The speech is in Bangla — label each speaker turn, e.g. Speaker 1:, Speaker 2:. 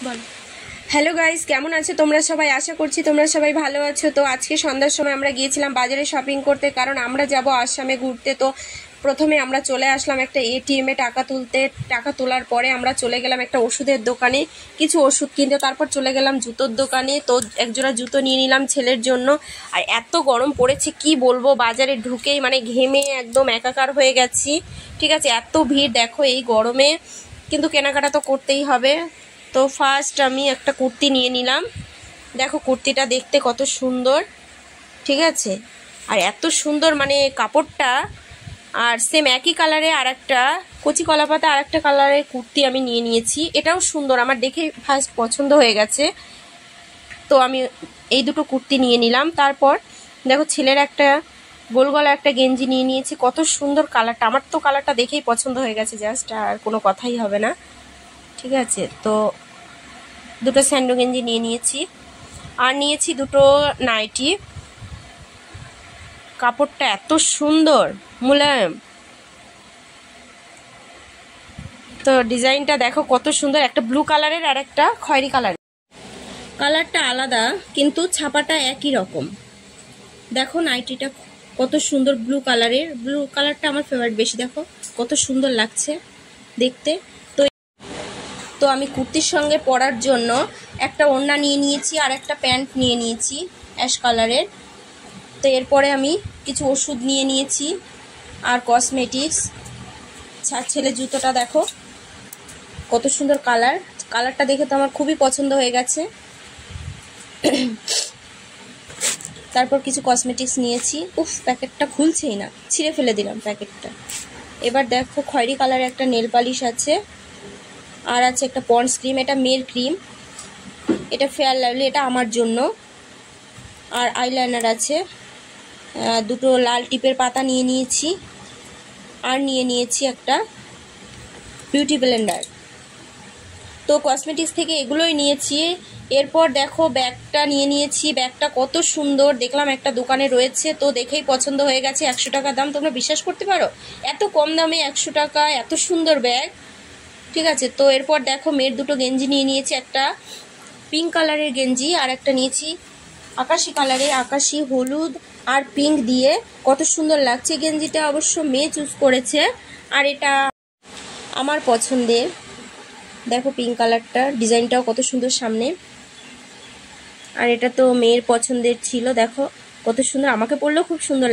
Speaker 1: বল। হ্যালো গাইস, কেমন আছো তোমরা সবাই? আশা করছি তোমরা সবাই ভালো আছো। তো আজকে সন্ধ্যার সময় আমরা গিয়েছিলাম বাজারে শপিং করতে, কারণ আমরা যাব আসামে ঘুরতে। তো প্রথমে আমরা চলে আসলাম একটা এটিএমে টাকা তুলতে। টাকা তোলার পরে আমরা চলে গেলাম একটা ওষুধের দোকানে কিছু ওষুধ কিনতে, তারপর চলে গেলাম জুতোর দোকানে। তো একজোড়া জুতো নিয়ে নিলাম ছেলের জন্য। আর এত গরম পড়েছে কি বলবো, বাজারে ঢুকেই মানে ঘেমে একদম একাকার হয়ে গেছি। ঠিক আছে, এত ভিড় দেখো এই গরমে, কিন্তু কেনাকাটা তো করতেই হবে। তো ফার্স্ট আমি একটা কুর্তি নিয়ে নিলাম। দেখো কুর্তিটা দেখতে কত সুন্দর, ঠিক আছে, আর এত সুন্দর মানে কাপড়টা। আর সেম একই কালারে আর একটা কচি কলাপাতা আর একটা কালারের কুর্তি আমি নিয়ে নিয়েছি, এটাও সুন্দর, আমার দেখে ফার্স্ট পছন্দ হয়ে গেছে। তো আমি এই দুটো কুর্তি নিয়ে নিলাম। তারপর দেখো ছেলের একটা গোল গলা একটা গেঞ্জি নিয়ে নিয়েছি, কত সুন্দর কালারটা, আমার তো কালারটা দেখেই পছন্দ হয়ে গেছে জাস্ট, আর কোনো কথাই হবে না। ঠিক আছে, তো দুটো স্যান্ডো গেঞ্জি নিয়ে নিয়েছি, আর নিয়েছি দুটো নাইটি। কাপড়টা এত সুন্দর মুলায়ম, তো ডিজাইনটা দেখো কত সুন্দর, একটা ব্লু কালারের আর একটা খয়েরি কালারের। কালারটা আলাদা কিন্তু ছাপাটা একই রকম। দেখো নাইটিটা কত সুন্দর ব্লু কালারের, ব্লু কালারটা আমার ফেভারিট বেশি, দেখো কত সুন্দর লাগছে দেখতে। তো আমি কুর্তির সঙ্গে পরার জন্য একটা ওড়না নিয়ে নিয়েছি আর একটা প্যান্ট নিয়ে নিয়েছি অ্যাশ কালারের। তো এরপরে আমি কিছু ওষুধ নিয়ে নিয়েছি আর কসমেটিক্স। ছেলে জুতোটা দেখো কত সুন্দর কালার, কালারটা দেখে তো আমার খুবই পছন্দ হয়ে গেছে। তারপর কিছু কসমেটিক্স নিয়েছি। উফ, প্যাকেটটা খুলছেই না, ছিঁড়ে ফেলে দিলাম প্যাকেটটা। এবার দেখো খয়েরি কালারের একটা নেল পালিশ আছে, আর আছে একটা পন্ডস ক্রিম, এটা মেয়ের ক্রিম, এটা ফেয়ার লাভলি, এটা আমার জন্য। আর আইলাইনার আছে, দুটো লাল টিপের পাতা নিয়ে নিয়েছি, আর নিয়ে নিয়েছি একটা বিউটি ব্লেন্ডার। তো কসমেটিক্স থেকে এগুলোই নিয়েছি। এরপর দেখো ব্যাগটা নিয়ে নিয়েছি, ব্যাগটা কত সুন্দর, দেখলাম একটা দোকানে রয়েছে তো দেখেই পছন্দ হয়ে গেছে। 100 টাকা দাম, তোমরা বিশ্বাস করতে পারো এত কম দামে 100 টাকা এত সুন্দর ব্যাগ। ঠিক আছে, তো এরপর দেখো মেয়ের দুটো গেঞ্জি নিয়ে নিয়েছি, একটা পিঙ্ক কালারের গেঞ্জি আর একটা নিয়েছি আকাশি কালারের, আকাশি হলুদ আর পিঙ্ক দিয়ে কত সুন্দর লাগছে গেঞ্জিটা, অবশ্য মেয়ে চুজ করেছে আর এটা আমার পছন্দের। দেখো পিঙ্ক কালারটা, ডিজাইনটাও কত সুন্দর সামনে, আর এটা তো মেয়ের পছন্দের ছিল, দেখো কত সুন্দর, আমাকে পরলেও খুব সুন্দর।